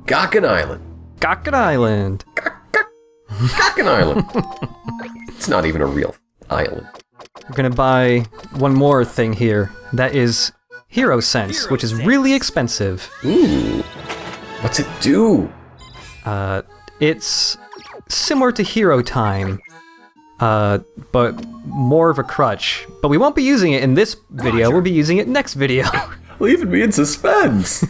Gawkin Island. Gawkin Island. Gawkin Island. It's not even a real island. We're gonna buy one more thing here. That is Hero Sense, which is really expensive. Ooh. What's it do? It's similar to Hero Time, but more of a crutch. But we won't be using it in this video, we'll be using it next video. Leaving me in suspense.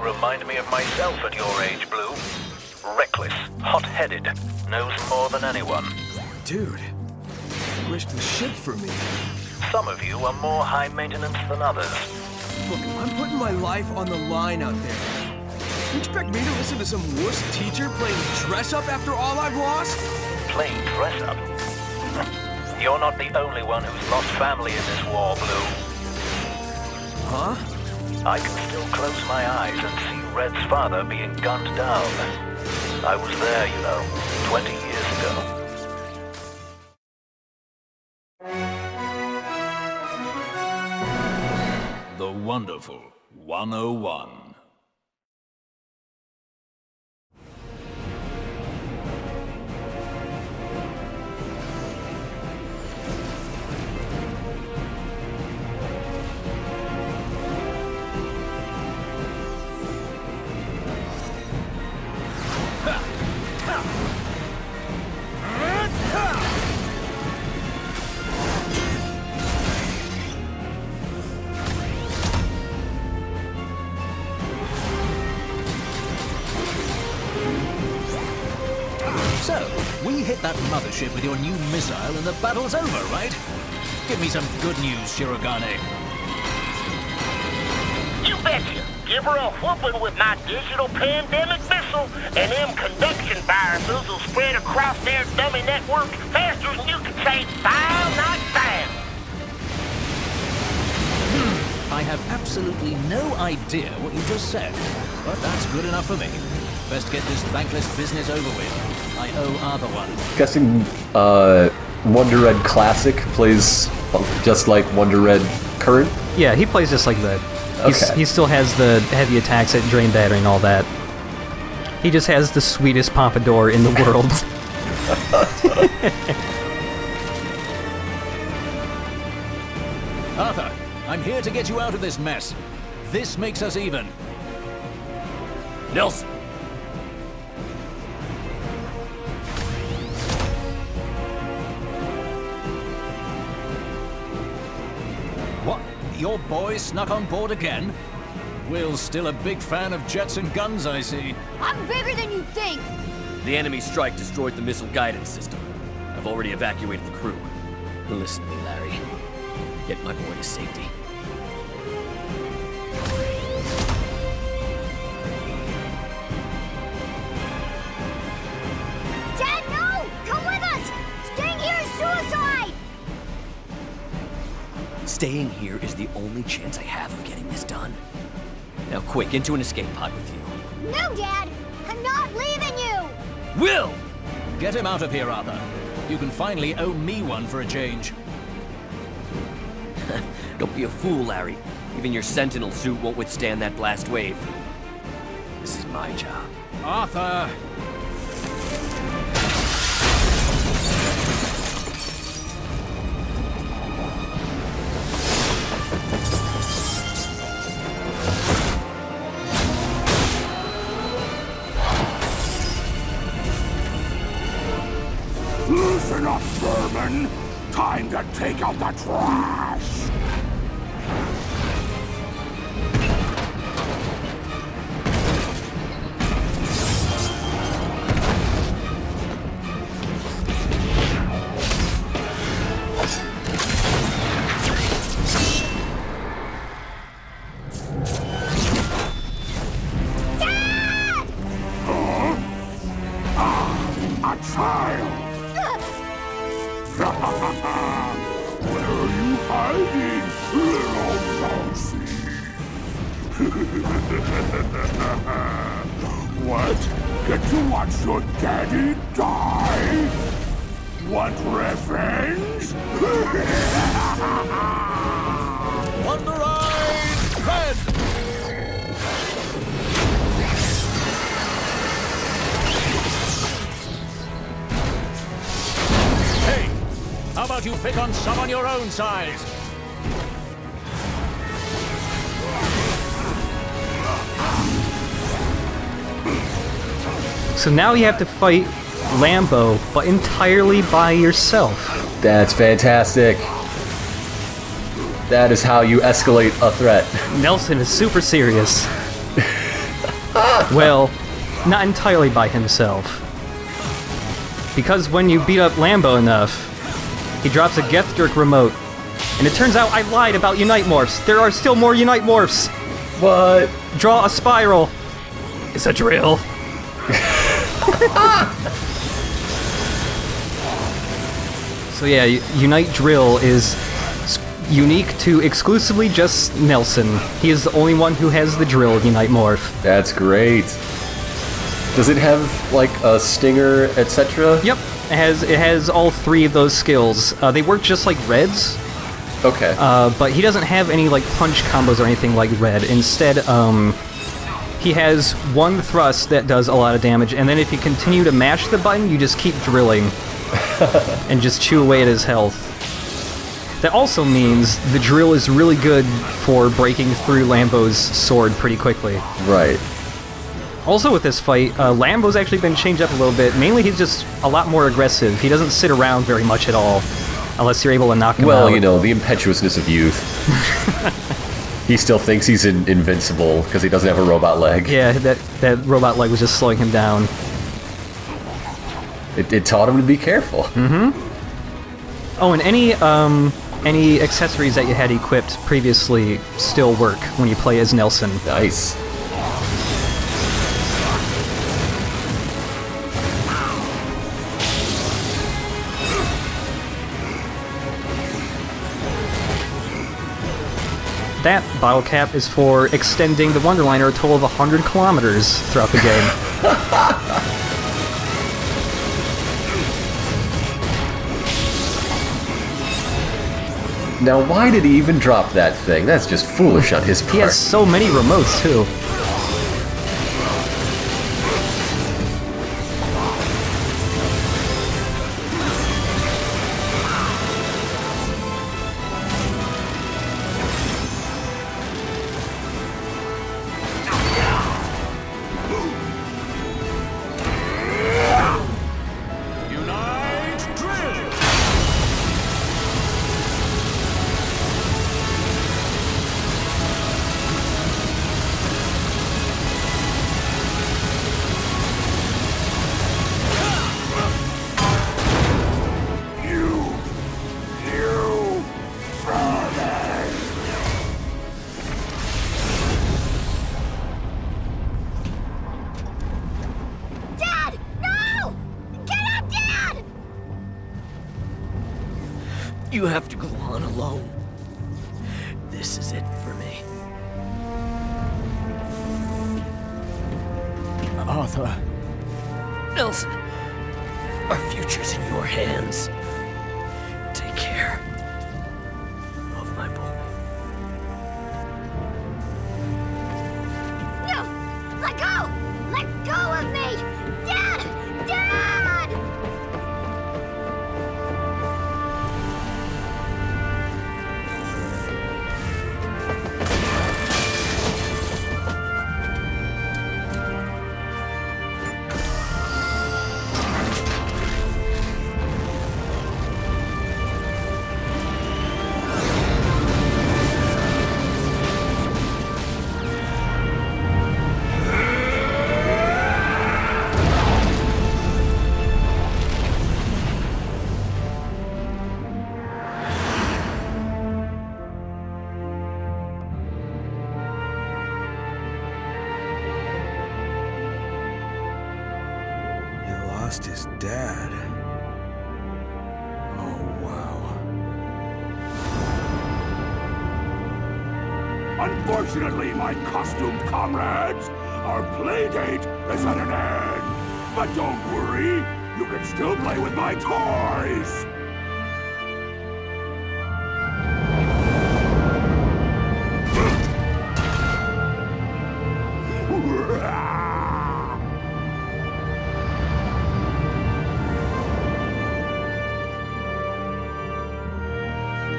Remind me of myself at your age, Blue. Reckless, hot-headed, knows more than anyone. Dude, you wished the shit for me. Some of you are more high maintenance than others. Look, I'm putting my life on the line out there. You expect me to listen to some wuss teacher playing dress-up after all I've lost? Playing dress-up? You're not the only one who's lost family in this war, Blue. Huh? I can still close my eyes and see Red's father being gunned down. I was there, you know, 20 years ago. The Wonderful 101. So, we hit that mothership with your new missile and the battle's over, right? Give me some good news, Shirogane. You betcha. Give her a whooping with my digital pandemic missile, and them conduction viruses will spread across their dummy network faster than you can say file not found. I have absolutely no idea what you just said, but that's good enough for me. Best get this thankless business over with. I owe Arthur one. Guessing Wonder Red Classic plays just like Wonder Red Current? Yeah, he plays just like that. Okay. He still has the heavy attacks at drain battery and all that. He just has the sweetest pompadour in the world. Arthur, I'm here to get you out of this mess. This makes us even. Nelson! What? Your boy snuck on board again? Will's still a big fan of jets and guns, I see. I'm bigger than you think! The enemy strike destroyed the missile guidance system. I've already evacuated the crew. Listen to me, Larry. Get my boy to safety. Dad, no! Come with us! Staying here is suicide! Staying here is the only chance I have of getting this done. Now quick, into an escape pod with you. No, Dad! I'm not leaving you! Will! Get him out of here, Arthur. You can finally owe me one for a change. Don't be a fool, Larry. Even your Sentinel suit won't withstand that blast wave. This is my job. Arthur! Listen up, vermin! Time to take out the trash! Dad! child! Where are you hiding, little mousey? What? Get to watch your daddy die? Want revenge? Wonder Eyes Red! Hey, how about you pick on someone your own size? So now you have to fight Lambo, but entirely by yourself. That's fantastic. That is how you escalate a threat. Nelson is super serious. Well, not entirely by himself. Because when you beat up Lambo enough, he drops a Gethdirk remote. And it turns out I lied about Unite Morphs. There are still more Unite Morphs. What? Draw a spiral. It's a drill. So yeah, Unite Drill is unique to exclusively just Nelson. He is the only one who has the drill Unite Morph. That's great. Does it have, like, a stinger, etc.? Yep, it has all three of those skills. They work just like Red's. Okay. But he doesn't have any, like, punch combos or anything like Red. Instead, he has one thrust that does a lot of damage, and then if you continue to mash the button, you just keep drilling. And just chew away at his health. That also means the drill is really good for breaking through Lambo's sword pretty quickly. Right. Also with this fight, Lambo's actually been changed up a little bit. Mainly he's just a lot more aggressive. He doesn't sit around very much at all. Unless you're able to knock him out. Well, you know, the impetuousness of youth. He still thinks he's invincible because he doesn't have a robot leg. Yeah, that robot leg was just slowing him down. It taught him to be careful. Mm-hmm. Oh, and any accessories that you had equipped previously still work when you play as Nelson. Nice. That bottle cap is for extending the Wonderliner a total of 100 kilometers throughout the game. Now, why did he even drop that thing? That's just foolish on his part. He has so many remotes, too. You have to go on alone. This is it for me. Arthur. Nelson, our future's in your hands. Take care of my boy. No! Let go! Let go of me! Dad! Dad! lost his dad. Oh, wow. Unfortunately, my costumed comrades, our playdate is at an end. But don't worry, you can still play with my toys!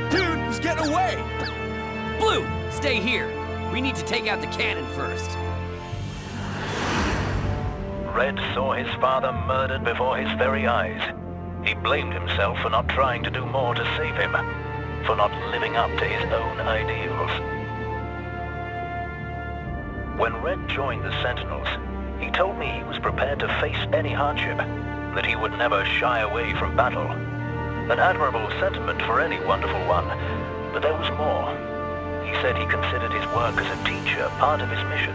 Dude, he's getting away! Blue, stay here. We need to take out the cannon first. Red saw his father murdered before his very eyes. He blamed himself for not trying to do more to save him, for not living up to his own ideals. When Red joined the Sentinels, he told me he was prepared to face any hardship, that he would never shy away from battle. An admirable sentiment for any wonderful one, but there was more. He said he considered his work as a teacher part of his mission,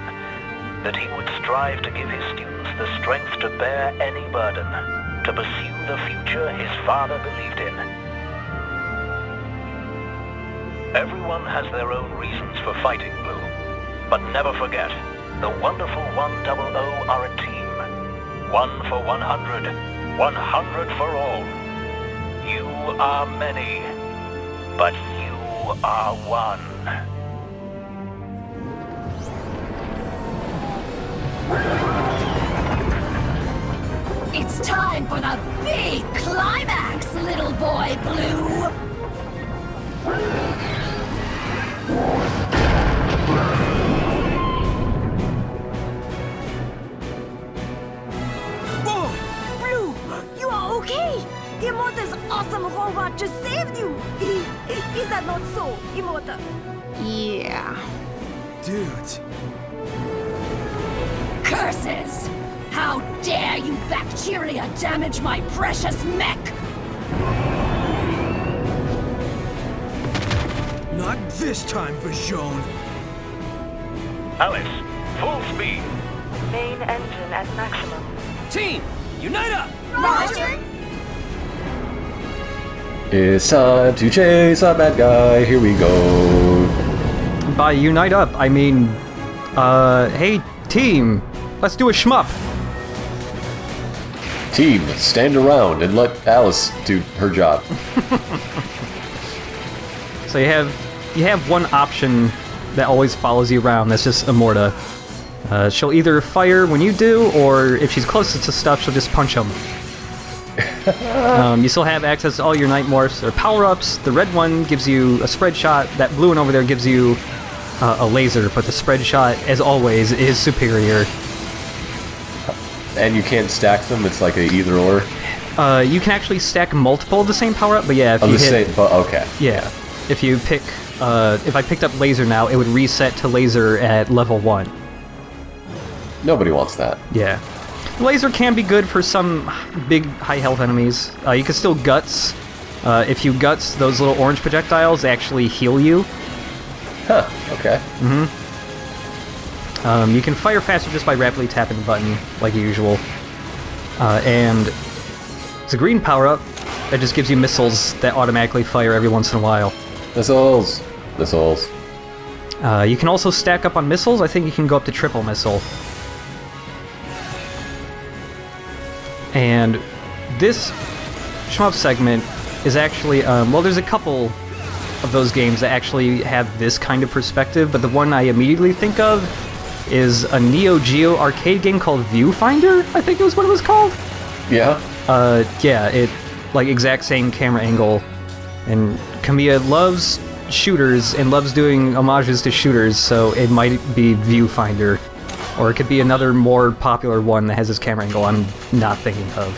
that he would strive to give his students the strength to bear any burden, to pursue the future his father believed in. Everyone has their own reasons for fighting, Blue. But never forget, the wonderful 100 are a team. 1 for 100, 100 for all. You are many, but you are one. It's time for the big climax, little boy Blue! Whoa! Blue, you are okay! Immorta's awesome robot just saved you! Is that not so, Immorta? Yeah. Dude. Curses! How dare you bacteria damage my precious mech! Not this time, Vajone. Alice, full speed. Main engine at maximum. Team, unite up! Roger! It's time to chase a bad guy. Here we go. By unite up, I mean, hey, team, let's do a shmup. Team, stand around and let Alice do her job. So you have one option that always follows you around. That's just Immorta. She'll either fire when you do, or if she's closest to stuff, she'll just punch them. You still have access to all your Night Morphs or power-ups. The red one gives you a spread shot. That blue one over there gives you a laser, but the spread shot, as always, is superior. And you can't stack them, it's like a either or? You can actually stack multiple of the same power-up, but yeah, if you hit... okay. Yeah. If you pick... if I picked up laser now, it would reset to laser at level 1. Nobody wants that. Yeah. Laser can be good for some big, high-health enemies. You can still guts. If you guts, those little orange projectiles actually heal you. Huh, okay. You can fire faster just by rapidly tapping the button, like usual. And it's a green power-up that just gives you missiles that automatically fire every once in a while. Missiles. Missiles. You can also stack up on missiles. I think you can go up to triple missile. And this shmup segment is actually, well, there's a couple of those games that actually have this kind of perspective, but the one I immediately think of is a Neo Geo arcade game called Viewfinder, I think it was what it was called. Yeah? Yeah, it, like, exact same camera angle. And Kamiya loves shooters and loves doing homages to shooters, so it might be Viewfinder. Or it could be another more popular one that has this camera angle I'm not thinking of.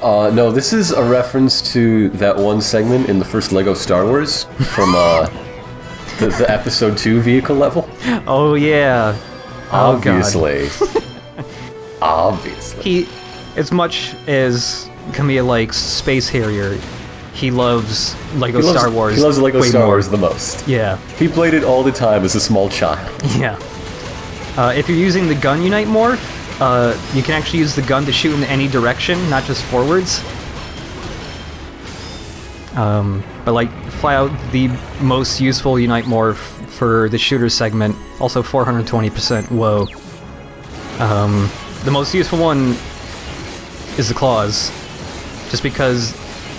No, this is a reference to that one segment in the first LEGO Star Wars from, the Episode 2 vehicle level. Oh, yeah. Obviously. Oh, Obviously. As much as Kamiya likes Space Harrier, he loves LEGO Star Wars. He loves LEGO way Star more. Wars the most. Yeah. He played it all the time as a small child. Yeah. If you're using the gun Unite Morph, you can actually use the gun to shoot in any direction, not just forwards. But like, flat out the most useful Unite Morph for the shooter segment, also 420%, whoa. The most useful one is the claws, just because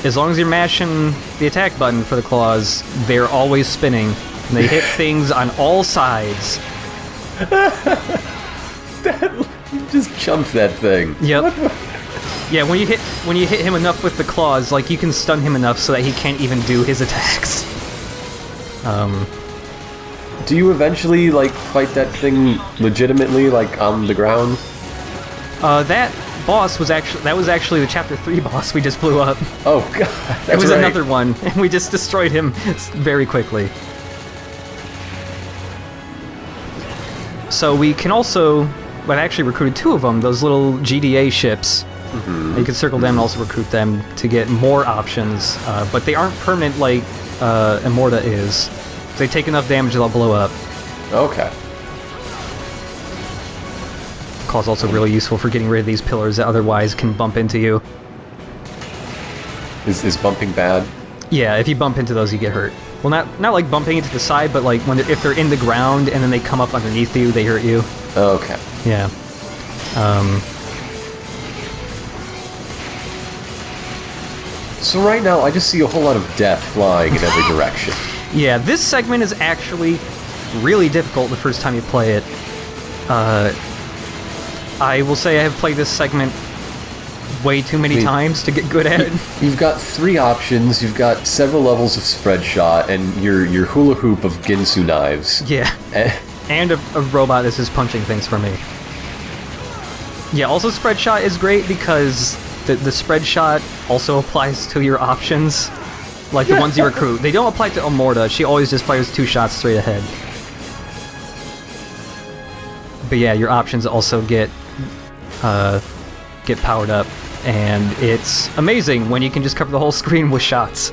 as long as you're mashing the attack button for the claws, they're always spinning, and they hit things on all sides. You just jumped that thing. Yep. Yeah, when you hit him enough with the claws, like, you can stun him enough so that he can't even do his attacks. Do you eventually, like, fight that thing legitimately, like, on the ground? That boss was actually the Chapter 3 boss we just blew up. Oh, God, that's It was right. another one, and we just destroyed him very quickly. So we can also... I've actually recruited 2 of them, those little GDA ships. Mm-hmm. You can circle them and also recruit them to get more options, but they aren't permanent like Immorta is. If they take enough damage, they'll blow up. Okay. Claw's also really useful for getting rid of these pillars that otherwise can bump into you. Is bumping bad? Yeah, if you bump into those, you get hurt. Well, not like bumping into the side, but like if they're in the ground and then they come up underneath you, they hurt you. Okay. Yeah. So right now, I just see a whole lot of death flying in every direction. Yeah, this segment is actually really difficult the first time you play it. I will say I have played this segment way too many times to get good at it. You've got 3 options, you've got several levels of spread shot, and your hula hoop of Ginsu knives. Yeah. And a robot that's just punching things for me. Yeah, also spread shot is great because the spread shot also applies to your options, like the ones you recruit. They don't apply to Immorta, she always just fires 2 shots straight ahead. But yeah, your options also get powered up, and it's amazing when you can just cover the whole screen with shots.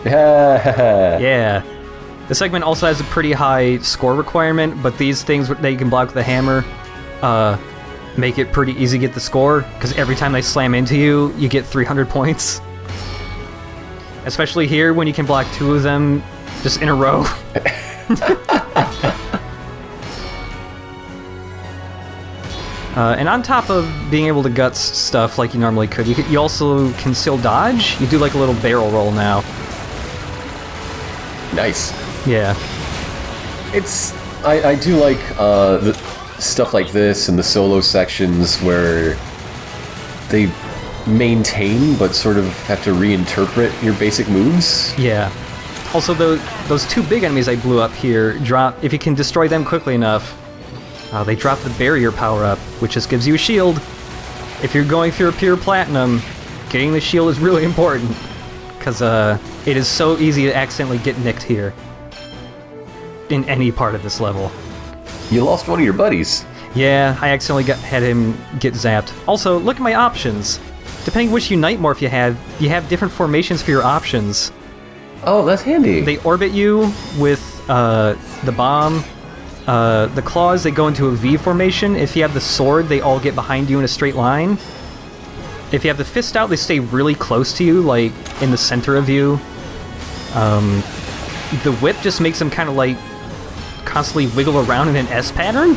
Yeah. The segment also has a pretty high score requirement, but these things that you can block with the hammer make it pretty easy to get the score, because every time they slam into you, you get 300 points. Especially here, when you can block 2 of them just in a row. And on top of being able to guts stuff like you normally could, you also can still dodge. You do like a little barrel roll now. Nice. Yeah. I do like the stuff like this and the solo sections where they maintain but sort of have to reinterpret your basic moves. Yeah. Also, those 2 big enemies I blew up here drop, if you can destroy them quickly enough, they drop the barrier power-up, which just gives you a shield. If you're going through a pure platinum, getting the shield is really important, because it is so easy to accidentally get nicked here. In any part of this level. You lost one of your buddies. Yeah, I accidentally had him get zapped. Also, look at my options. Depending which Unite Morph you have different formations for your options. Oh, that's handy. They orbit you with the bomb. The claws, they go into a V formation. If you have the sword, they all get behind you in a straight line. If you have the fist out, they stay really close to you, like in the center of you. The whip just makes them kind of like constantly wiggle around in an S pattern.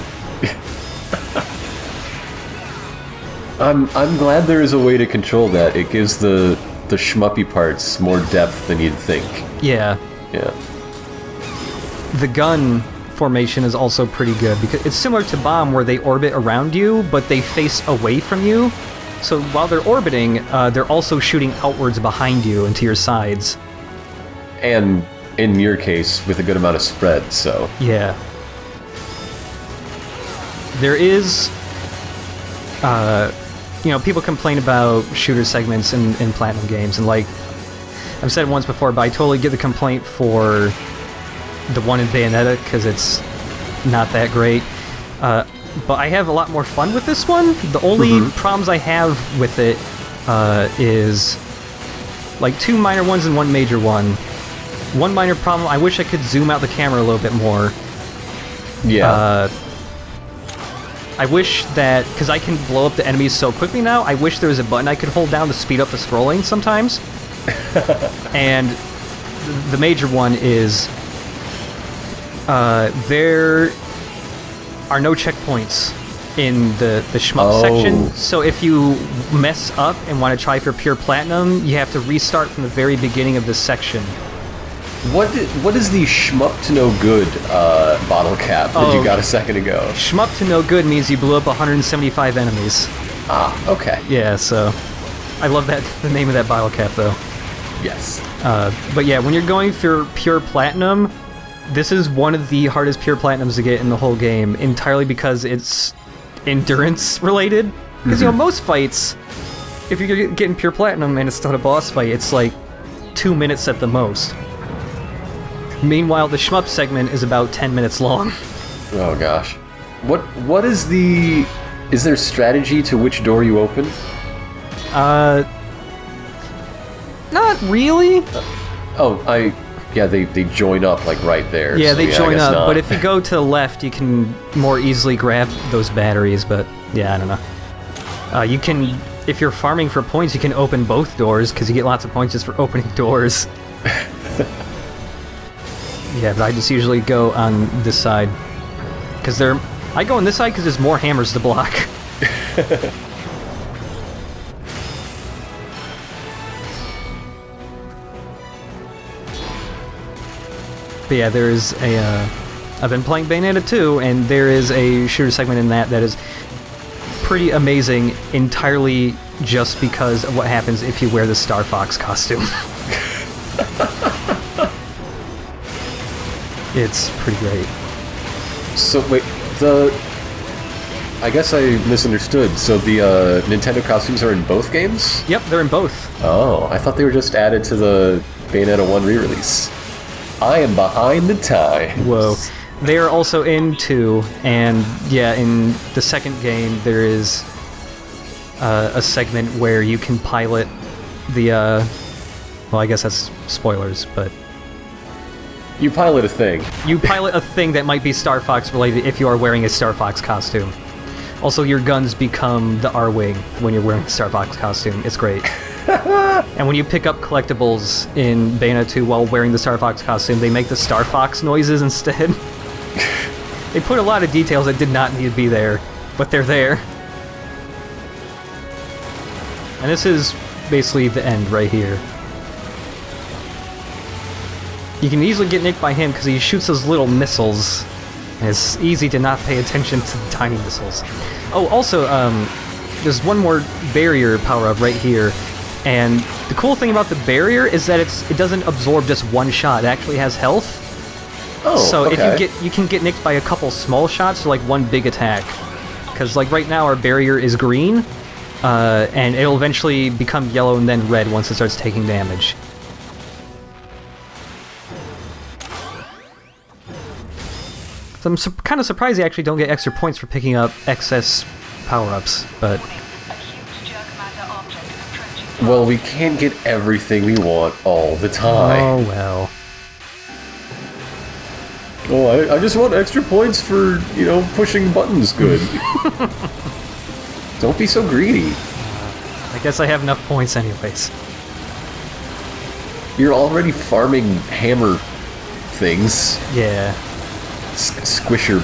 I'm glad there is a way to control that. It gives the shmuppy parts more depth than you'd think. Yeah. Yeah. The gun formation is also pretty good, because it's similar to Bomb, where they orbit around you, but they face away from you. So while they're orbiting, they're also shooting outwards behind you and to your sides. And in your case, with a good amount of spread, so... Yeah. There is... you know, people complain about shooter segments in Platinum games, and like... I've said it once before, but I totally get the complaint for the one in Bayonetta, because it's not that great. But I have a lot more fun with this one. The only problems I have with it is like 2 minor ones and 1 major one. One minor problem, I wish I could zoom out the camera a little bit more. Yeah. I wish that, because I can blow up the enemies so quickly now, I wish there was a button I could hold down to speed up the scrolling sometimes. And the major one is, there are no checkpoints in the shmup section, so if you mess up and want to try for pure platinum, you have to restart from the very beginning of this section. What is the shmup to no good bottle cap that you got a second ago? Shmup to no good means you blew up 175 enemies. Ah, okay. Yeah, so I love that, the name of that bottle cap though. Yes. But yeah, when you're going for pure platinum, this is one of the hardest pure platinums to get in the whole game, entirely because it's endurance related. Because, you know, most fights, if you're getting pure platinum and it's not a boss fight, it's like 2 minutes at the most. Meanwhile, the shmup segment is about 10 minutes long. Oh gosh. What is the... Is there strategy to which door you open? Not really. Yeah, they join up, like, right there. Yeah, so, they join up, not. but if you go to the left, you can more easily grab those batteries, but yeah, I don't know. You can, if you're farming for points, you can open both doors, because you get lots of points just for opening doors. Yeah, but I just usually go on this side, because I go on this side because there's more hammers to block. But yeah, there's a, I've been playing Bayonetta 2, and there is a shooter segment in that is pretty amazing, entirely just because of what happens if you wear the Star Fox costume. It's pretty great. So, wait, I guess I misunderstood. So the Nintendo costumes are in both games? Yep, they're in both. Oh, I thought they were just added to the Bayonetta 1 re-release. I am behind the times. Whoa. They are also in 2, and yeah, in the second game there is a segment where you can pilot the, well, I guess that's spoilers, but... You pilot a thing. You pilot a thing that might be Star Fox related if you are wearing a Star Fox costume. Also, your guns become the R-Wing when you're wearing a Star Fox costume. It's great. And when you pick up collectibles in Bayonetta 2 while wearing the Star Fox costume, they make the Star Fox noises instead. They put a lot of details that did not need to be there, but they're there. And this is basically the end right here. You can easily get nicked by him because he shoots those little missiles. And it's easy to not pay attention to the tiny missiles. Oh, also, there's one more barrier power-up right here. And the cool thing about the barrier is that it doesn't absorb just one shot. It actually has health. Oh, so okay. if you can get nicked by a couple small shots or like one big attack. Because like right now our barrier is green, and it'll eventually become yellow and then red once it starts taking damage. So I'm kind of surprised you actually don't get extra points for picking up excess power-ups, but... Well, we can't get everything we want all the time. Oh, well. Oh, I just want extra points for, you know, pushing buttons good. Don't be so greedy. I guess I have enough points anyways. You're already farming hammer things. Yeah. Squisher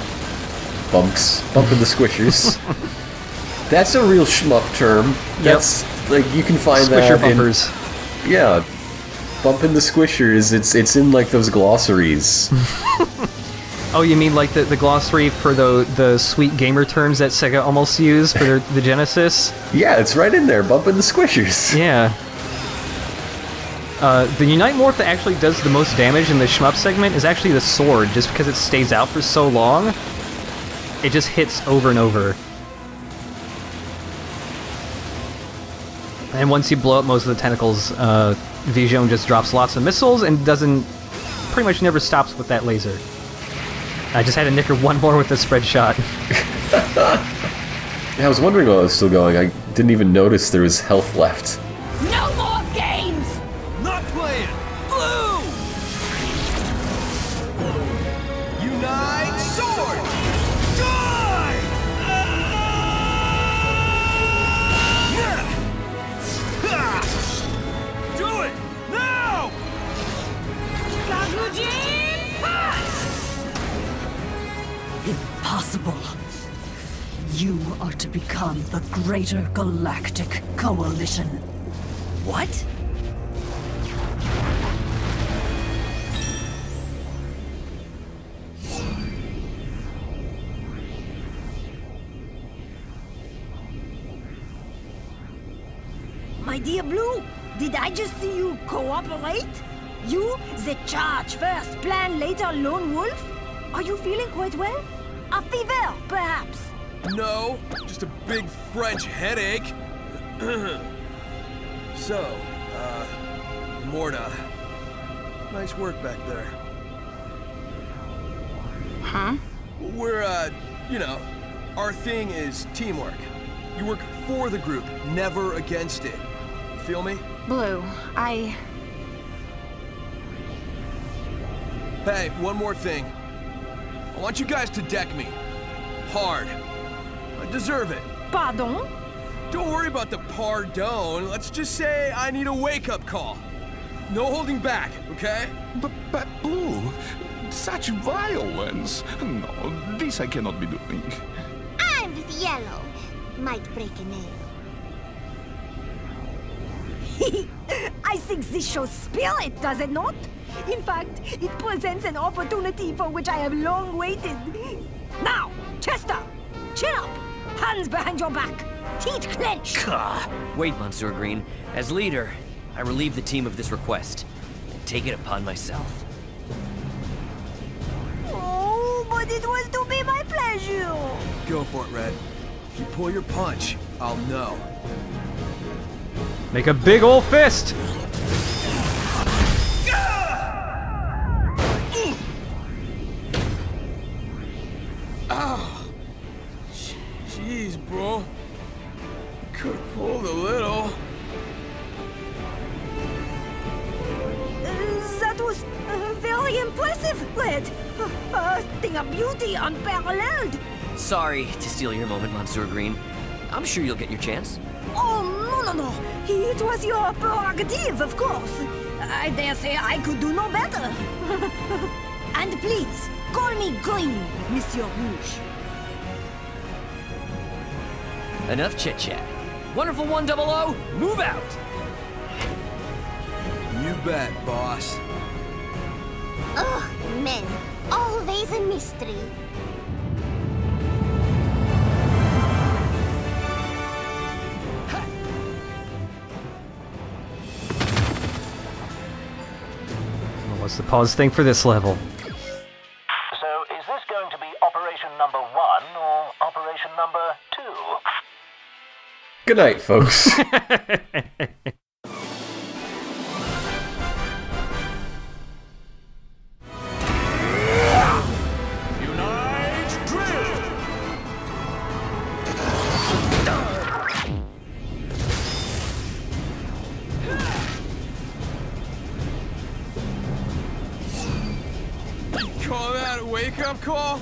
bumps. Bumping the squishers. That's a real shmup term. That's, like, you can find Squisher that bumpers. Yeah. Bumping the squishers, it's in, like, those glossaries. Oh, you mean like the glossary for the sweet gamer terms that Sega almost used for the Genesis? Yeah, it's right in there, bumping the squishers. Yeah. The Unite Morph that actually does the most damage in the shmup segment is actually the sword, just because it stays out for so long. It just hits over and over. And once you blow up most of the tentacles, Vision just drops lots of missiles and pretty much never stops with that laser. I just had to nick her one more with a spread shot. Yeah, I was wondering why I was still going. I didn't even notice there was health left. No more games! Not playing! Blue! Unite Sword! You are to become the Greater Galactic Coalition. What? My dear Blue, did I just see you cooperate? You, the charge first, plan later lone wolf? Are you feeling quite well? A fever, perhaps? No, just a big French headache. So, Morta. Nice work back there. Huh? We're, you know, our thing is teamwork. You work for the group, never against it. Feel me? Blue, Hey, one more thing. I want you guys to deck me. Hard. I deserve it. Pardon? Don't worry about the pardon. Let's just say I need a wake-up call. No holding back, okay? But Blue, such violence. No, this I cannot be doing. I'm with Yellow. Might break a nail. I think this shows spirit, does it not? In fact, it presents an opportunity for which I have long waited. Now, Chester, chin up, hands behind your back, teeth clenched. Wait, Monsieur Green. As leader, I relieve the team of this request and take it upon myself. Oh, but it was to be my pleasure. Go for it, Red. If you pull your punch, I'll know. Make a big ol' fist! Oh, jeez, bro. Could have pulled a little. That was very impressive, Red. A thing of beauty unparalleled. Sorry to steal your moment, Monsieur Green. I'm sure you'll get your chance. Oh, no. It was your prerogative, of course. I dare say I could do no better. And please, call me Green, Monsieur Rouge. Enough chit-chat. Wonderful 100, move out! You bet, boss. Ugh, men. Always a mystery. What's the pause thing for this level? So, is this going to be Operation number 1 or Operation number 2? Good night, folks. Unite, drill! Call that a wake-up call?